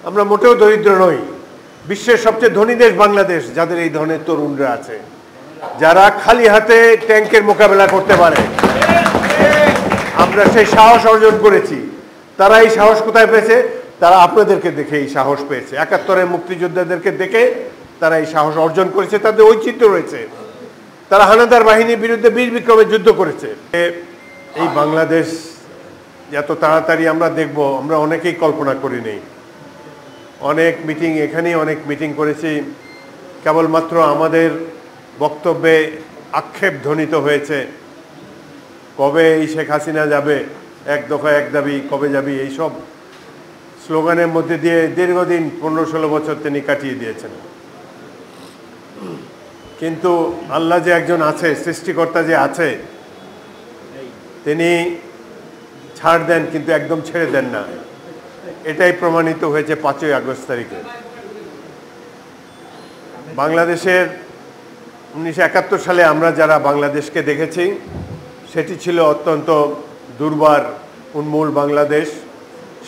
আমরা মোটেও দরিদ্র নই। বিশ্বের সবচেয়ে ধনী দেশ বাংলাদেশ, যাদের এই ধরনের তরুণরা আছে, যারা খালি হাতে ট্যাঙ্কের মোকাবেলা করতে পারে। আমরা সেই সাহস অর্জন করেছি। তারা এই সাহস কোথায় পেয়েছে? তারা আপনাদেরকে দেখে এই সাহস পেয়েছে। ৭১-এর মুক্তিযোদ্ধাদেরকে দেখে তারা এই সাহস অর্জন করেছে। তাদের ঐচিত্র্য রয়েছে। তারা হানাদার বাহিনীর বিরুদ্ধে বীর বিক্রমে যুদ্ধ করেছে। এই বাংলাদেশ এত তাড়াতাড়ি আমরা দেখব, আমরা অনেকেই কল্পনা করিনি। অনেক মিটিং, এখানেই অনেক মিটিং করেছি। কেবলমাত্র আমাদের বক্তব্যে আক্ষেপ ধ্বনিত হয়েছে, কবে এই শেখ হাসিনা যাবে, এক দফা এক দাবি, কবে যাবি, এইসব স্লোগানের মধ্যে দিয়ে দীর্ঘদিন ১৫-১৬ বছর তিনি কাটিয়ে দিয়েছেন। কিন্তু আল্লাহ যে একজন আছে, সৃষ্টিকর্তা যে আছে, তিনি ছাড় দেন কিন্তু একদম ছেড়ে দেন না। এটাই প্রমাণিত হয়েছে ৫ই আগস্ট তারিখে। বাংলাদেশের ১৯৭১ সালে আমরা যারা বাংলাদেশকে দেখেছি, সেটি ছিল অত্যন্ত দুর্বার, উন্মূল বাংলাদেশ,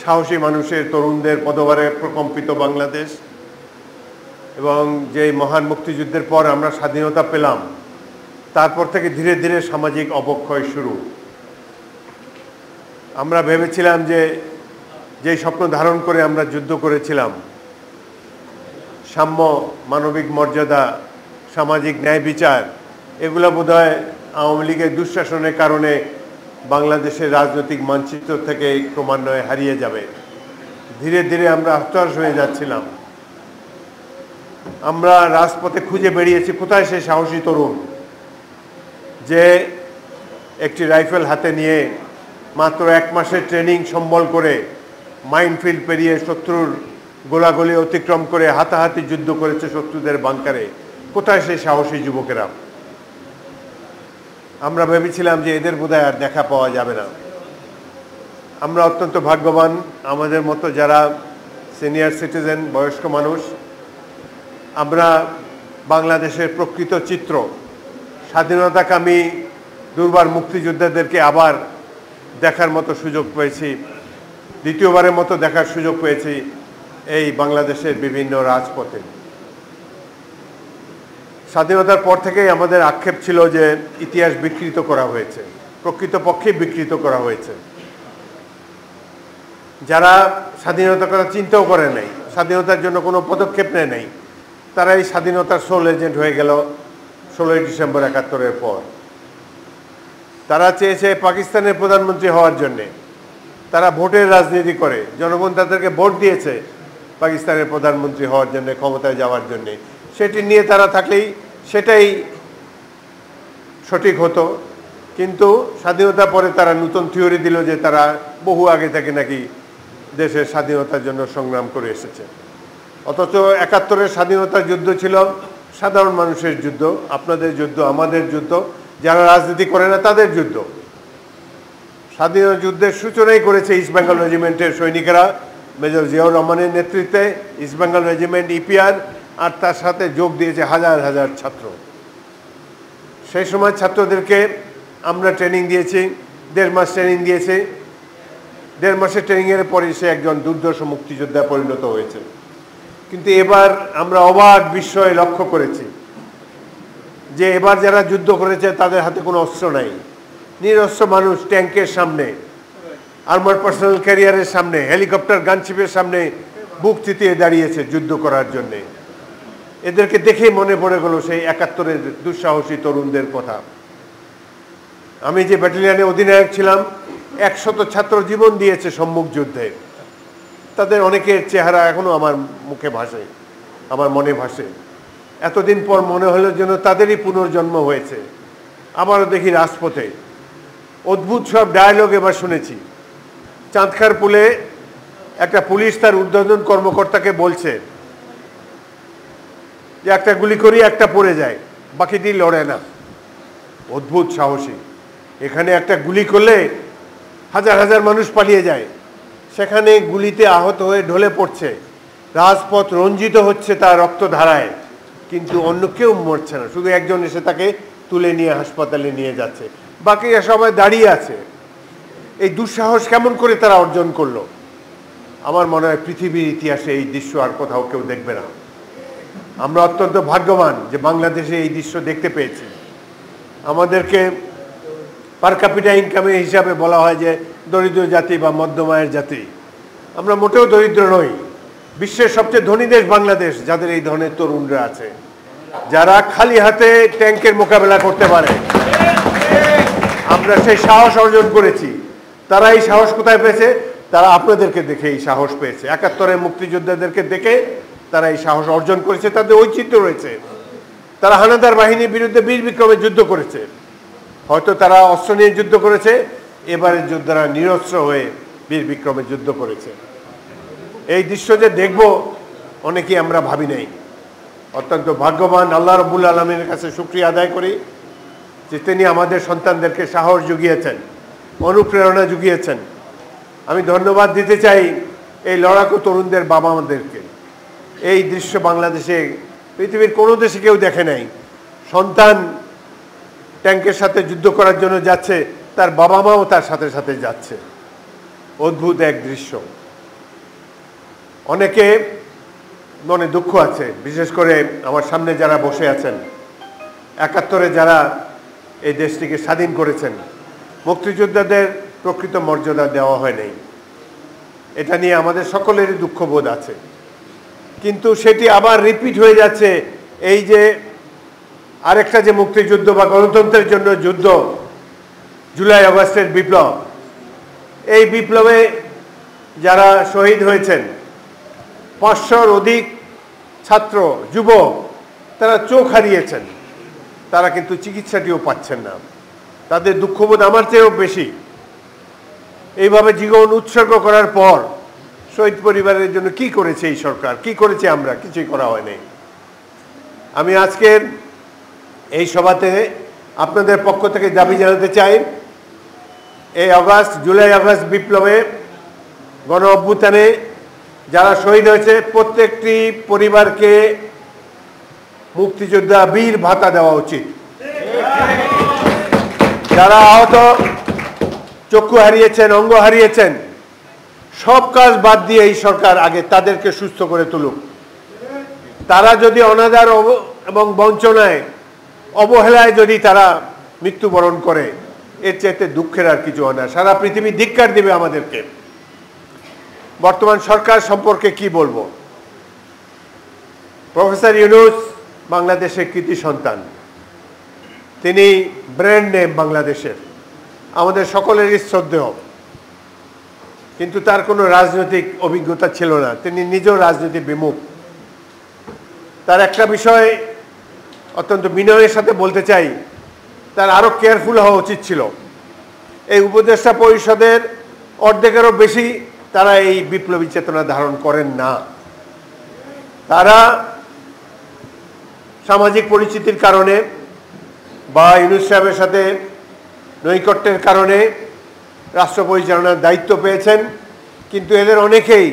সাহসী মানুষের, তরুণদের পদভারে প্রকম্পিত বাংলাদেশ। এবং যে মহান মুক্তিযুদ্ধের পর আমরা স্বাধীনতা পেলাম, তারপর থেকে ধীরে ধীরে সামাজিক অবক্ষয় শুরু। আমরা ভেবেছিলাম যে যেই স্বপ্ন ধারণ করে আমরা যুদ্ধ করেছিলাম, সাম্য, মানবিক মর্যাদা, সামাজিক ন্যায় বিচার, এগুলো বোধহয় আওয়ামী লীগের দুঃশাসনের কারণে বাংলাদেশের রাজনৈতিক মানচিত্র থেকে ক্রমান্বয়ে হারিয়ে যাবে। ধীরে ধীরে আমরা হতাশ হয়ে যাচ্ছিলাম। আমরা রাজপথে খুঁজে বেরিয়েছি কোথায় সেই সাহসী তরুণ যে একটি রাইফেল হাতে নিয়ে মাত্র ১ মাসের ট্রেনিং সম্বল করে মাইনফিল্ড পেরিয়ে শত্রুর গোলাগুলি অতিক্রম করে হাতাহাতি যুদ্ধ করেছে শত্রুদের বাংকারে। কোথায় সেই সাহসী যুবকেরা? আমরা ভেবেছিলাম যে এদের বোধহয় আর দেখা পাওয়া যাবে না। আমরা অত্যন্ত ভাগ্যবান, আমাদের মতো যারা সিনিয়র সিটিজেন, বয়স্ক মানুষ, আমরা বাংলাদেশের প্রকৃত চিত্র, স্বাধীনতাকামী দুর্বার মুক্তিযোদ্ধাদেরকে আবার দেখার মতো সুযোগ পেয়েছি, দ্বিতীয়বারের মতো দেখার সুযোগ পেয়েছি এই বাংলাদেশের বিভিন্ন রাজপথে। স্বাধীনতার পর থেকেই আমাদের আক্ষেপ ছিল যে ইতিহাস বিকৃত করা হয়েছে, প্রকৃতপক্ষে বিকৃত করা হয়েছে। যারা স্বাধীনতার কথা চিন্তাও করে নাই, স্বাধীনতার জন্য কোনো পদক্ষেপ নেয় নাই, তারা এই স্বাধীনতার সোল এজেন্ট হয়ে গেল ১৬ই ডিসেম্বর ৭১-এর পর। তারা চেয়েছে পাকিস্তানের প্রধানমন্ত্রী হওয়ার জন্যে। তারা ভোটের রাজনীতি করে, জনগণ তাদেরকে ভোট দিয়েছে পাকিস্তানের প্রধানমন্ত্রী হওয়ার জন্য, ক্ষমতায় যাওয়ার জন্যে। সেটি নিয়ে তারা থাকলেই সেটাই সঠিক হতো। কিন্তু স্বাধীনতার পরে তারা নতুন থিওরি দিল যে তারা বহু আগে থেকে নাকি দেশের স্বাধীনতার জন্য সংগ্রাম করে এসেছে। অথচ ৭১-এর স্বাধীনতার যুদ্ধ ছিল সাধারণ মানুষের যুদ্ধ, আপনাদের যুদ্ধ, আমাদের যুদ্ধ, যারা রাজনীতি করে না তাদের যুদ্ধ। স্বাধীনতা যুদ্ধের সূচনাই করেছে ইস্ট বেঙ্গল রেজিমেন্টের সৈনিকেরা, মেজর জিয়াউর রহমানের নেতৃত্বে ইস্ট বেঙ্গল রেজিমেন্ট, ইপিআর, আর তার সাথে যোগ দিয়েছে হাজার হাজার ছাত্র। সেই সময় ছাত্রদেরকে আমরা ট্রেনিং দিয়েছি, ১.৫ মাস ট্রেনিং দিয়েছে। ১.৫ মাসের ট্রেনিংয়ের পরে সে একজন দুর্ধর্ষ মুক্তিযোদ্ধা পরিণত হয়েছে। কিন্তু এবার আমরা অবাক বিস্ময়ে লক্ষ্য করেছি যে এবার যারা যুদ্ধ করেছে তাদের হাতে কোনো অস্ত্র নাই। নিরস্ত্র মানুষ ট্যাঙ্কের সামনে, আর্মার পার্সোনাল ক্যারিয়ারের সামনে, হেলিকপ্টার গানশিপের সামনে বুক চিতিয়ে দাঁড়িয়েছে যুদ্ধ করার জন্যে। এদেরকে দেখেই মনে পড়ে গেল সেই ৭১-এর দুঃসাহসী তরুণদের কথা। আমি যে ব্যাটালিয়নে অধিনায়ক ছিলাম, ১০০ ছাত্র জীবন দিয়েছে সম্মুখ যুদ্ধে। তাদের অনেকের চেহারা এখনো আমার মুখে ভাসে, আমার মনে ভাসে। এতদিন পর মনে হলো যেন তাদেরই পুনর্জন্ম হয়েছে। আবারও দেখি রাজপথে অদ্ভুত সব ডায়ালগ এবার শুনেছি। চাঁদখারপুলে একটা পুলিশ তার ঊর্ধ্বতন কর্মকর্তাকে বলছে যে একটা গুলি করি, একটা পড়ে যায়, বাকিটি লড়ে না। অদ্ভুত সাহসী। এখানে একটা গুলি করলে হাজার হাজার মানুষ পালিয়ে যায়, সেখানে গুলিতে আহত হয়ে ঢলে পড়ছে, রাজপথ রঞ্জিত হচ্ছে তার রক্তধারায়, কিন্তু অন্য কেউ মরছে না, শুধু একজন এসে তাকে তুলে নিয়ে হাসপাতালে নিয়ে যাচ্ছে, বাকিরা সবাই দাঁড়িয়ে আছে। এই দুঃসাহস কেমন করে তারা অর্জন করলো? আমার মনে হয় পৃথিবীর ইতিহাসে এই দৃশ্য আর কোথাও কেউ দেখবে না। আমরা অত্যন্ত ভাগ্যবান যে বাংলাদেশে এই দৃশ্য দেখতে পেয়েছি। আমাদেরকে পার ক্যাপিটা ইনকামের হিসাবে বলা হয় যে দরিদ্র জাতি বা মধ্যম আয়ের জাতি। আমরা মোটেও দরিদ্র নই। বিশ্বের সবচেয়ে ধনী দেশ বাংলাদেশ, যাদের এই ধরনের তরুণরা আছে, যারা খালি হাতে ট্যাঙ্কের মোকাবেলা করতে পারে। আমরা সেই সাহস অর্জন করেছি। তারা এই সাহস কোথায় পেয়েছে? তারা আপনাদেরকে দেখে এই সাহস পেয়েছে। ৭১-এর মুক্তিযোদ্ধাদেরকে দেখে তারা এই সাহস অর্জন করেছে। তাদের ঐচিত্র্য রয়েছে। তারা হানাদার বাহিনীর বিরুদ্ধে বীর বিক্রমে যুদ্ধ করেছে। হয়তো তারা অস্ত্র নিয়ে যুদ্ধ করেছে, এবারের যোদ্ধারা নিরস্ত্র হয়ে বীর বিক্রমে যুদ্ধ করেছে। এই দৃশ্য যে দেখব অনেকেই আমরা ভাবি নাই। অত্যন্ত ভাগ্যবান, আল্লাহ রাব্বুল আলামিনের কাছে শুকরিয়া আদায় করি যে তিনি আমাদের সন্তানদেরকে সাহস জুগিয়েছেন, অনুপ্রেরণা জুগিয়েছেন। আমি ধন্যবাদ দিতে চাই এই লড়াকু তরুণদের বাবা মাদেরকে। এই দৃশ্য বাংলাদেশে পৃথিবীর কোনো দেশে কেউ দেখে নাই। সন্তান ট্যাঙ্কের সাথে যুদ্ধ করার জন্য যাচ্ছে, তার বাবা মাও তার সাথে সাথে যাচ্ছে। অদ্ভুত এক দৃশ্য। অনেকে মনে দুঃখ আছে, বিশেষ করে আমার সামনে যারা বসে আছেন, ৭১-এ যারা এই দেশটিকে স্বাধীন করেছেন, মুক্তিযোদ্ধাদের প্রকৃত মর্যাদা দেওয়া হয় নাই। এটা নিয়ে আমাদের সকলেরই দুঃখবোধ আছে। কিন্তু সেটি আবার রিপিট হয়ে যাচ্ছে। এই যে আরেকটা যে মুক্তিযুদ্ধ বা গণতন্ত্রের জন্য যুদ্ধ, জুলাই আগস্টের বিপ্লব, এই বিপ্লবে যারা শহীদ হয়েছেন, ৫০০-র অধিক ছাত্র যুবক, তারা চোখ হারিয়েছেন। তারা কিন্তু চিকিৎসাটিও পাচ্ছেন না। তাদের দুঃখবোধ আমার চেয়েও বেশি। এইভাবে জীবন উৎসর্গ করার পর শহীদ পরিবারের জন্য কি করেছে এই সরকার, কি করেছে আমরা? কিছুই করা হয়নি। আমি আজকের এই সভাতে আপনাদের পক্ষ থেকে দাবি জানাতে চাই, এই জুলাই আগস্ট বিপ্লবে গণ অভ্যুত্থানে যারা শহীদ হয়েছে প্রত্যেকটি পরিবারকে মুক্তিযোদ্ধা বীর ভাতা দেওয়া উচিত। যারা আহত, চক্ষু হারিয়েছেন, অঙ্গ হারিয়েছেন, সব কাজ বাদ দিয়ে এই সরকার আগে তাদেরকে সুস্থ করে তুলুক। তারা যদি অনাদার এবং বঞ্চনায়, অবহেলায় যদি তারা মৃত্যুবরণ করে, এর চাইতে দুঃখের আর কিছু হয় না। সারা পৃথিবী ধিক্কার দিবে আমাদেরকে। বর্তমান সরকার সম্পর্কে কি বলবো? প্রফেসর ইউনূস বাংলাদেশের কৃতি সন্তান। তিনি ব্র্যান্ড নেম বাংলাদেশের, আমাদের সকলেরই শ্রদ্ধেয়। কিন্তু তার কোনো রাজনৈতিক অভিজ্ঞতা ছিল না। তিনি নিজেও রাজনীতি বিমুখ। তার একটা বিষয় অত্যন্ত বিনয়ের সাথে বলতে চাই, তার আরও কেয়ারফুল হওয়া উচিত ছিল। এই উপদেষ্টা পরিষদের অর্ধেকেরও বেশি তারা এই বিপ্লবী চেতনা ধারণ করেন না। তারা সামাজিক পরিচিতির কারণে বা ইউনূস সাহেবের সাথে নৈকট্যের কারণে রাষ্ট্র পরিচালনার দায়িত্ব পেয়েছেন। কিন্তু এদের অনেকেই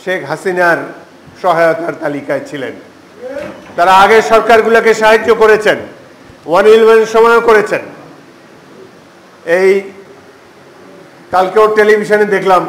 শেখ হাসিনার সহায়তার তালিকায় ছিলেন। তারা আগের সরকারগুলোকে সাহায্য করেছেন, 111 সময়ও করেছেন। এই কালকেও টেলিভিশনে দেখলাম